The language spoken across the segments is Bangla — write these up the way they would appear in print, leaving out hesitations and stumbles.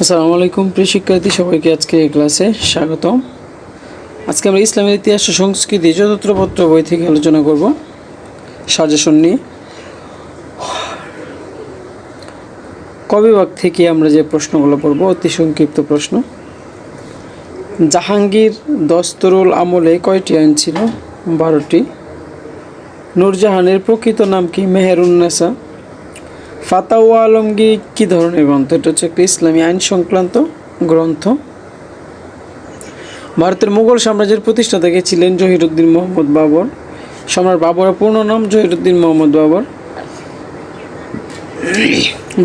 আসসালামু আলাইকুম প্রিয় শিক্ষার্থী, সবাইকে আজকে ক্লাসে স্বাগতম। আজকে আমরা ইসলামের ইতিহাস ও সংস্কৃতি চতুর্থ পত্র বই থেকে আলোচনা করব সাজেশন নিয়ে। কবিভাগ থেকে আমরা যে প্রশ্নগুলো পড়ব অতি সংক্ষিপ্ত প্রশ্ন। জাহাঙ্গীর দস্তরুল আমলে কয়টি আইন ছিল? 12টি। নূরজাহানের প্রকৃত নাম কি? মেহেরুন্নেসা। ফাতাওয়া আলমগীর কী ধরনের গ্রন্থ? এটা হচ্ছে একটা ইসলামী আইন সংক্রান্ত গ্রন্থ। ভারতের মুঘল সাম্রাজ্যের প্রতিষ্ঠাতা কে ছিলেন? জহিরুদ্দিন মোহাম্মদ বাবর। সম্রাট বাবরের পূর্ণ নাম জহিরুদ্দিন মোহাম্মদ বাবর।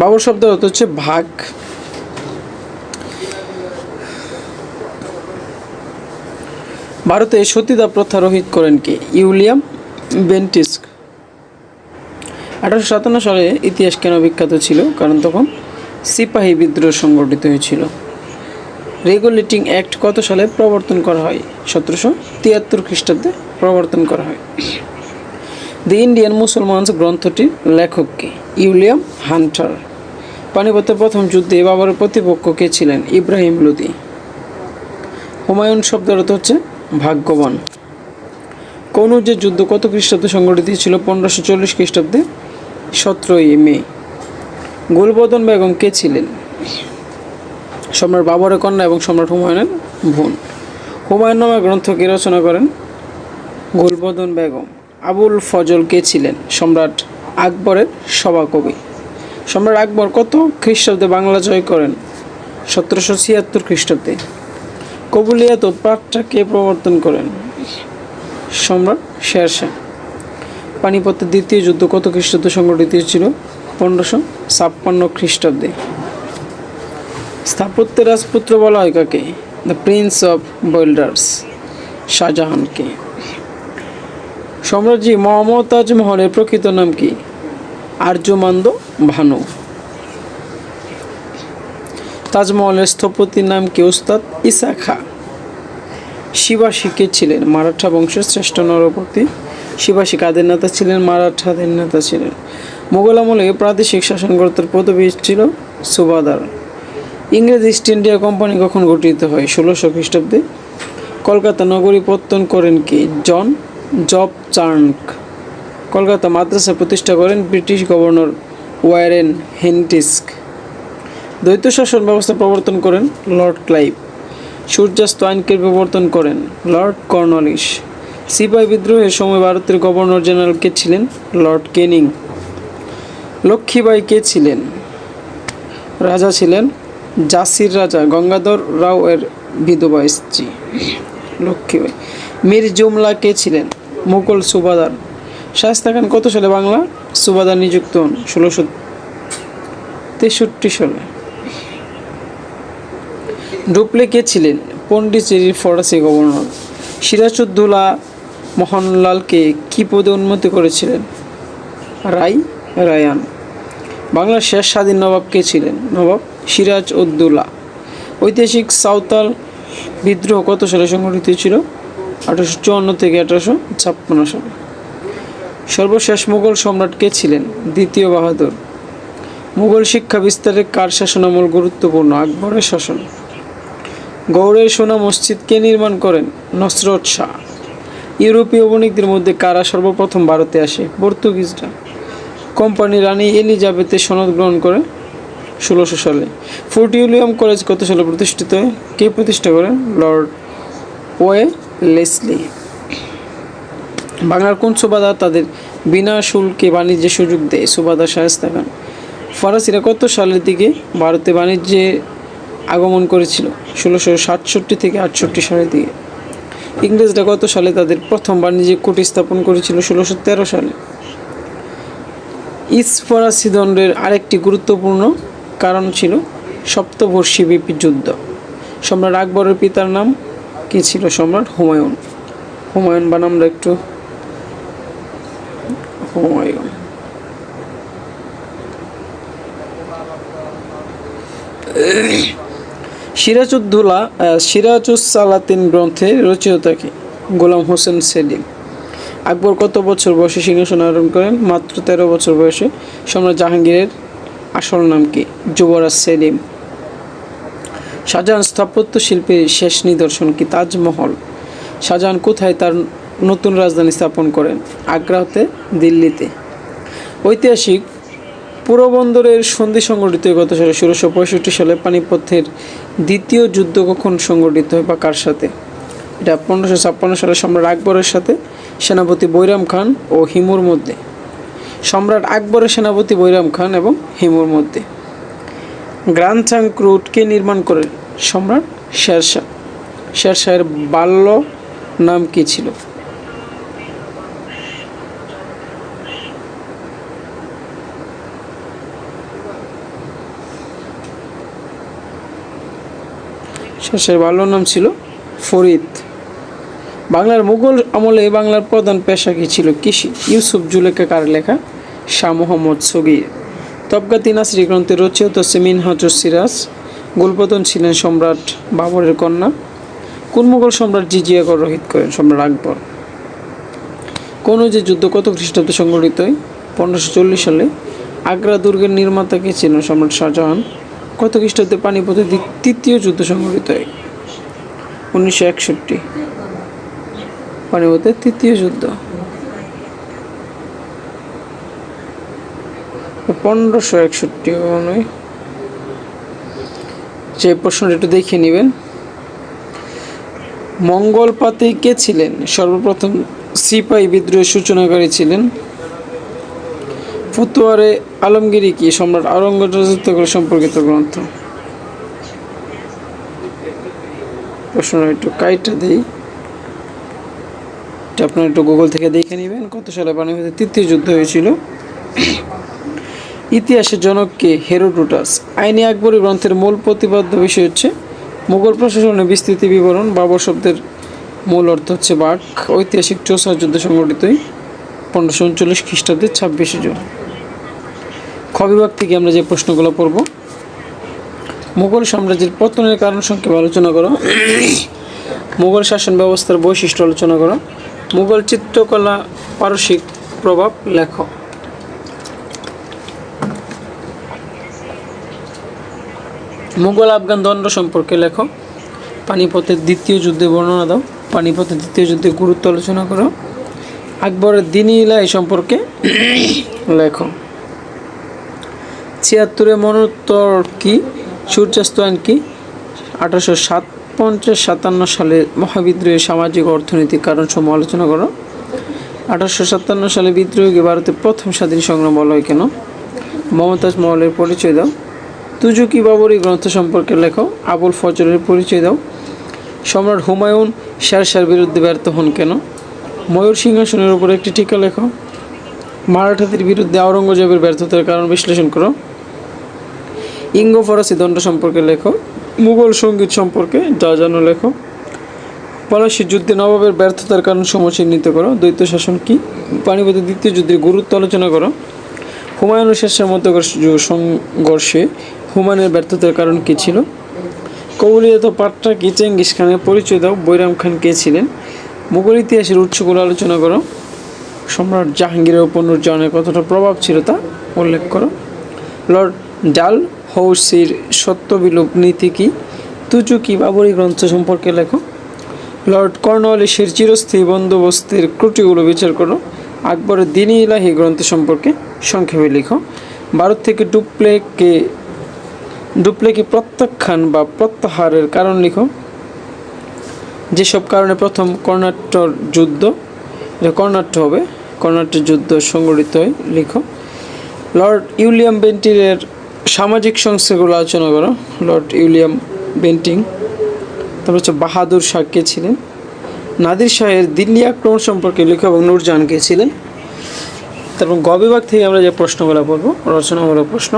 বাবর শব্দের অর্থ হচ্ছে ভাগ। ভারতে সতীদাহ প্রথা রহিত করেন কে? উইলিয়াম বেন্টিস্ক। 1857 সালে ইতিহাস কেন বিখ্যাত ছিল? কারণ তখন সিপাহী বিদ্রোহ সংগঠিত হয়েছিল। রেগুলেটিং অ্যাক্ট কত সালে প্রবর্তন করা হয়? 1773 খ্রিস্টাব্দে প্রবর্তন করা হয়। দি ইন্ডিয়ান মুসলমানস গ্রন্থটির লেখক কে? William Hunter. পানিপথের প্রথম যুদ্ধে বাবরের প্রতিপক্ষ কে ছিলেন? ইব্রাহিম লোদি। হুমায়ুন শব্দের অর্থ হচ্ছে ভাগ্যবান। কনৌজের যুদ্ধ কত খ্রিস্টাব্দে সংগঠিত ছিল? 1540 খ্রিস্টাব্দে 17 মে। গুলবদন বেগম কে ছিলেন? সম্রাট বাবরের কন্যা এবং সম্রাট হুমায়ুনের বোন। হুমায়ুন নামা গ্রন্থ কে রচনা করেন? গুলবদন বেগম। আবুল ফজল কে ছিলেন? সম্রাট আকবরের সভাকবি। সম্রাট আকবর কত খ্রিস্টাব্দে বাংলা জয় করেন? 1776 খ্রিস্টাব্দে। কবুলিয়াত পাঠটা কে প্রবর্তন করেন? সম্রাট শেরশাহ। পানিপথের দ্বিতীয় যুদ্ধ কত খ্রিস্টাব্দে সংগঠিত ছিল? 1556 খ্রিস্টাব্দে। স্থাপত্যের রাজপুত্র বলা হয় কাকে? দ্য প্রিন্স অফ বিল্ডার্স, শাহজাহানকে। সম্রাটজি মমতাজ মহলের প্রকৃত নাম কি? আর্যমান্দ ভানু। তাজমহলের স্থপতির নাম কি? উস্তাদ ইসা খা। শিবাশী কে ছিলেন? মারাঠা বংশের শ্রেষ্ঠ নরপতি। শিবাশী কাদের নেতা ছিলেন? মারাঠাদের নেতা ছিলেন। মুঘল আমলে প্রাদেশিক শাসনকর্তার পদবি ছিল সুবাদার। ইংরেজ ইস্ট ইন্ডিয়া কোম্পানি কখন গঠিত হয়? 1600 খ্রিস্টাব্দে। কলকাতা নগরী পত্তন করেন কে? জন জব চার্নক। কলকাতা মাদ্রাসা প্রতিষ্ঠা করেন ব্রিটিশ গভর্নর ওয়ারেন হেস্টিংস। দ্বৈত শাসন ব্যবস্থা প্রবর্তন করেন লর্ড ক্লাইভ। সূর্যাস্ত আইনকে প্রবর্তন করেন লর্ড কর্নওয়ালিস। সিপাহী বিদ্রোহের সময় ভারতের গভর্নর জেনারেল কে ছিলেন? লর্ড ক্যানিং। লক্ষ্মীবাই কে ছিলেন? রাজা ছিলেন ঝাঁসির রাজা গঙ্গাধর রাও এর বিধবা স্ত্রী লক্ষ্মীবাই। মীর জুমলা কে ছিলেন? মুঘল সুবাদার। শায়েস্তা খান কত সালে বাংলা সুবাদার নিযুক্ত হন? 1663 সালে। ডুপ্লে কে ছিলেন? পন্ডিচেরির ফরাসি গভর্নর। সিরাজউদ্দৌলা মোহনলালকে কি পদে উন্নীত করেছিলেন? রায়ান। বাংলার শেষ স্বাধীন নবাব কে ছিলেন? নবাব সিরাজউদ্দৌলা। ঐতিহাসিক সাঁওতাল বিদ্রোহ কত সালে সংঘটিত ছিল? 1854 থেকে 1856 সালে। সর্বশেষ মুঘল সম্রাট কে ছিলেন? দ্বিতীয় বাহাদুর। মুঘল শিক্ষা বিস্তারে কার শাসনামল গুরুত্বপূর্ণ? আকবরের শাসন। গৌড়ের সোনা মসজিদ কে নির্মাণ করেন? নসরত শাহ। ইউরোপীয় বণিকদের মধ্যে কারা সর্বপ্রথম ভারতে আসে? পর্তুগিজরা। কোম্পানি রানী এলিজাবেথের সনদ গ্রহণ করে 1600 সালে। ফোর্ট উইলিয়াম কলেজ কত সালে প্রতিষ্ঠিত হয়? কে প্রতিষ্ঠা করেন? Lord Wellesley. বাংলার কোন সুবাদার তাদের বিনা শুল্কে বাণিজ্যের সুযোগ দেয়? সুবাদার শায়েস্তা খান। ফরাসিরা কত সালের দিকে ভারতে বাণিজ্যে আগমন করেছিল? 1667 থেকে 68 সালের দিকে। ইংরেজরা কত সালে তাদের প্রথম বাণিজ্যিক কুঠি স্থাপন করেছিল? 1613 সালে। ইস্ট ফরাসি দ্বন্দ্বের আরেকটি গুরুত্বপূর্ণ কারণ ছিল সপ্তবর্ষী ব্যাপী যুদ্ধ। সম্রাট আকবরের পিতার নাম কি ছিল? সম্রাট হুমায়ুন। হুমায়ুন বানামটা একটু হুমায়ুন। সিরাজুস-সালাতিন গ্রন্থের রচয়িতা কে? গোলাম হোসেন সেলিম। আকবর কত বছর বয়সে সিংহাসন আরোহণ করেন? মাত্র 13 বছর বয়সে। সম্রাট জাহাঙ্গীরের আসল নাম কি? যুবরাজ সেলিম। শাহজাহান স্থাপত্য শিল্পের শেষ নিদর্শন কি? তাজমহল। শাহজাহান কোথায় তার নতুন রাজধানী স্থাপন করেন? আগ্রাতে, দিল্লিতে। ঐতিহাসিক পোরবন্দরের সন্ধি সংগঠিত হয় কত সালে? 1665 সালে। পানিপথের দ্বিতীয় যুদ্ধ কখন সংগঠিত হয় বা কার সাথে? এটা 1556 সালে সম্রাট আকবরের সাথে সেনাপতি বৈরাম খান ও হিমুর মধ্যে। সম্রাট আকবরের সেনাপতি বৈরাম খান এবং হিমুর মধ্যে। গ্র্যান্ড ট্রাঙ্ক রোড কে নির্মাণ করেন? সম্রাট শেরশাহ। শেরশাহের বাল্য নাম কী ছিল? শেরশাহের বাল্য নাম ছিল ফরিদ। বাংলার মুঘল আমলে বাংলার প্রধান পেশা কী ছিল? কৃষি। ইউসুফ জুলেখা কার লেখা? শাহ মোহাম্মদ সগীর। তবকাতি নাসরি গ্রন্থের রচিত হচ্ছে মিনহাজুস সিরাজ। গুলবদন ছিলেন সম্রাট বাবরের কন্যা। কোন মুঘল সম্রাট জিজিয়া কর রহিত করেন? সম্রাট আকবর। কনৌজের যুদ্ধ কত খ্রিস্টাব্দে সংঘটিত হয়? 1540 সালে। আগ্রা দুর্গের নির্মাতা কে ছিলেন? সম্রাট শাহজাহান। কত খ্রিস্টাব্দে পানিপথের তৃতীয় যুদ্ধ সংঘটিত হয়? 1961। পানিপথের তৃতীয় যুদ্ধ 1561। যে প্রশ্নটা একটু দেখে নেবেন। মঙ্গল পাতি কে ছিলেন? সর্বপ্রথম সিপাহী বিদ্রোহের সূচনাকারী ছিলেন। ফুতুয়ারে আলমগীরি কি? সম্রাট আওরঙ্গজেব রাজত্ব সম্পর্কিত গ্রন্থ। প্রশ্নটা একটু কাইটা দিই, এটা আপনারা একটু গুগল থেকে দেখে নেবেন কত সালে পানিপথের তৃতীয় যুদ্ধ হয়েছিল। ইতিহাসের জনক কে? হেরোডোটাস। আইনি আকবরী গ্রন্থের মূল প্রতিপাদ্য বিষয় হচ্ছে মুঘল প্রশাসনের বিস্তৃতি বিবরণ। বাবর শব্দের মূল অর্থ হচ্ছে বাঘ। ঐতিহাসিক চৌসার যুদ্ধ সংঘটিত 1539 খ্রিস্টাব্দের 26 জুন। খ বিভাগ থেকে আমরা যে প্রশ্নগুলো পড়ব। মুঘল সাম্রাজ্যের পতনের কারণ সংক্ষেপে আলোচনা করো। মুঘল শাসন ব্যবস্থার বৈশিষ্ট্য আলোচনা করো। মুঘল চিত্রকলা পারসিক প্রভাব লেখো। মুঘল আফগান দ্বন্দ্ব সম্পর্কে লেখো। পানিপথের দ্বিতীয় যুদ্ধে বর্ণনা দাও। পানিপথের দ্বিতীয় যুদ্ধের গুরুত্ব আলোচনা করো। আকবরের দিনী ইলাহি সম্পর্কে লেখো। 76 মন্বন্তর কি? সূর্যাস্তায়ন কি? 1857 সালে মহাবিদ্রোহের সামাজিক ও অর্থনৈতিক কারণ সমূহ আলোচনা করো। 1857 সালে বিদ্রোহকে ভারতের প্রথম স্বাধীন সংগ্রাম বলা হয় কেন? মমতাজ মহলের পরিচয় দাও। তুজুকি বাবরি গ্রন্থ সম্পর্কে লেখো। আবুল ফজলের পরিচয় দাও। সম্রাট হুমায়ুন শেরশাহর বিরুদ্ধে ব্যর্থ হন কেন? ময়ূর সিংহাসনের উপর একটি টিকা লেখো। মারাঠাদের বিরুদ্ধে আওরঙ্গজেবের ব্যর্থতার কারণ বিশ্লেষণ করো। ইঙ্গ ফরাসি দণ্ড সম্পর্কে লেখো। মুঘল সঙ্গীত সম্পর্কে যা জানো লেখো। পলাশীর যুদ্ধে নবাবের ব্যর্থতার কারণ সমূহ চিহ্নিত করো। দ্বৈত শাসন কি? পানিপথের দ্বিতীয় যুদ্ধের গুরুত্ব আলোচনা করো। হুমায়ুন ও শেরশাহর মধ্যে সংঘর্ষে হুমায়ুনের ব্যর্থতার কারণ কী ছিল? কৌলিয়াত পাট্টা কি? চেঙ্গিস খানের পরিচয় দাও। বৈরাম খান কে ছিলেন? মুঘল ইতিহাসের উৎসগুলো আলোচনা করো। সম্রাট জাহাঙ্গীরের উপর নূরজাহানের কতটা প্রভাব ছিল তা উল্লেখ করো। লর্ড ডাল হৌসির সত্যবিলোপ নীতি কি? তুজুকি বাবরি গ্রন্থ সম্পর্কে লেখো। লর্ড কর্নওয়ালিসের চিরস্থায়ী বন্দোবস্তের ত্রুটিগুলো বিচার করো। আকবরের দিনী ইলাহি গ্রন্থ সম্পর্কে সংক্ষেপে লিখো। ভারত থেকে ডুপ্লেকে প্রত্যাখ্যান বা প্রত্যাহারের কারণ লিখো। যেসব কারণে প্রথম কর্ণাট্যর যুদ্ধ, এটা কর্ণাট্য হবে, কর্ণাট্যের যুদ্ধ সংঘটিত হয় লিখো। লর্ড উইলিয়াম বেন্টিংয়ের সামাজিক সংস্থাগুলো আলোচনা করো। Lord William Bentinck. তারপর হচ্ছে বাহাদুর শাহ কে ছিলেন? নাদির শাহের দিল্লি আক্রমণ সম্পর্কে লেখো এবং নূরজাহান কে ছিলেন? তারপর গ বিভাগ থেকে আমরা যে প্রশ্নগুলো পড়ব, রচনামূলক প্রশ্ন।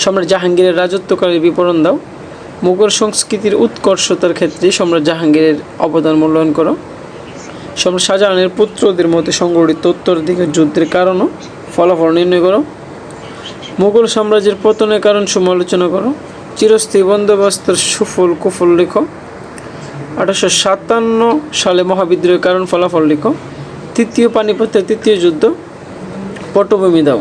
সম্রাট জাহাঙ্গীরের রাজত্বকালের বিবরণ দাও। মুঘল সংস্কৃতির উৎকর্ষতার ক্ষেত্রে সম্রাট জাহাঙ্গীরের অবদান মূল্যায়ন করো। সম্রাট শাহজাহানের পুত্রদের মধ্যে সংগঠিত উত্তরাধিকার যুদ্ধের কারণ ও ফলাফল নির্ণয় করো। মুঘল সাম্রাজ্যের পতনের কারণ সমূহ আলোচনা করো। চিরস্থায়ী বন্দোবস্তের সুফল কুফল লেখো। 1857 সালে মহাবিদ্রোহের কারণ ফলাফল লিখো। তৃতীয় পানিপথের তৃতীয় যুদ্ধ পটভূমি দাও।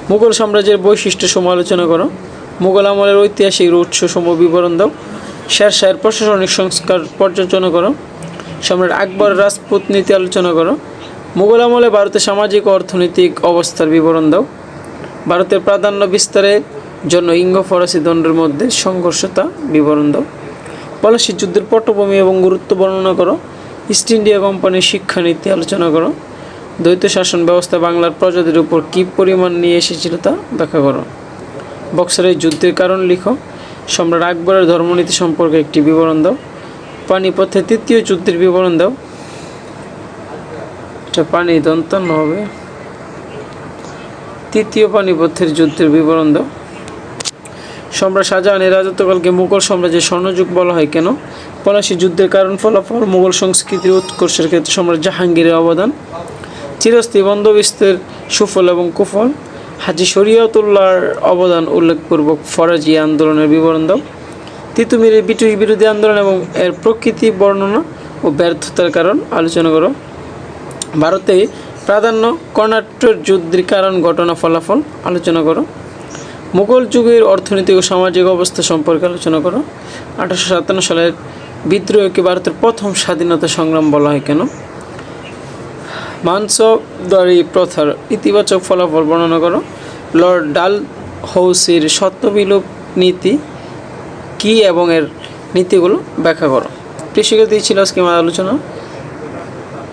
মুঘল সাম্রাজ্যের বৈশিষ্ট্য সমূহ আলোচনা করো। মুঘল আমলের ঐতিহাসিক উৎসসমূহ বিবরণ দাও। শেরশাহের প্রশাসনিক সংস্কার পর্যালোচনা করো। সম্রাট আকবর রাজপুত নীতি আলোচনা করো। মুঘল আমলে ভারতের সামাজিক ও অর্থনৈতিক অবস্থার বিবরণ দাও। ভারতের প্রাধান্য বিস্তারের জন্য ইঙ্গ ফরাসি দ্বন্দ্বের মধ্যে সংঘর্ষতা বিবরণ দাও। পলাশী যুদ্ধের পটভূমি এবং গুরুত্ব বর্ণনা করো। ইস্ট ইন্ডিয়া কোম্পানির শিক্ষানীতি আলোচনা করো। দ্বৈত শাসন ব্যবস্থা বাংলার প্রজাদের উপর কী পরিমাণ নিয়ে এসেছিল তা ব্যাখ্যা করো। বক্সারের যুদ্ধের কারণ লিখো। সম্রাট আকবরের ধর্মনীতি সম্পর্কে একটি বিবরণ দাও। পানিপথের তৃতীয় যুদ্ধের বিবরণ দাও। এটা পানি দন্তান্ন হবে। তৃতীয় পানিপথের যুদ্ধের বিবরণ দাও। সম্রাট শাহজাহানের রাজত্বকালকে মুঘল সাম্রাজ্যের স্বর্ণযুগ বলা হয় কেন? পলাশী যুদ্ধের কারণ ফলাফল, মুঘল সংস্কৃতির উৎকর্ষের ক্ষেত্রে সম্রাট জাহাঙ্গীরের অবদান, চিরস্থায়ী বন্দোবস্তের সুফল এবং কুফল, হাজী শরিয়তুল্লাহর অবদান উল্লেখপূর্বক ফরাজি আন্দোলনের বিবরণ দাও। তিতুমিরের ব্রিটিশ বিরোধী আন্দোলন এবং এর প্রকৃতি বর্ণনা ও ব্যর্থতার কারণ আলোচনা করো। ভারতে প্রাধান্য কর্ণাটক যুদ্ধের কারণ, ঘটনা, ফলাফল আলোচনা করো। মুঘল যুগের অর্থনৈতিক ও সামাজিক অবস্থা সম্পর্কে আলোচনা করো। 1857 সালের বিদ্রোহকে ভারতের প্রথম স্বাধীনতা সংগ্রাম বলা হয় কেন? মানসবদারি প্রথার ইতিবাচক ফলাফল বর্ণনা করো। লর্ড ডালহৌসির সত্যবিলোপ নীতি কী এবং এর নীতিগুলো ব্যাখ্যা করো। কৃষিগতি ছিল আজকে আমার আলোচনা।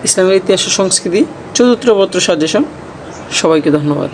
ইসলামের ইতিহাস ও সংস্কৃতি চতুর্থ পত্র সাজেশন। সবাইকে ধন্যবাদ।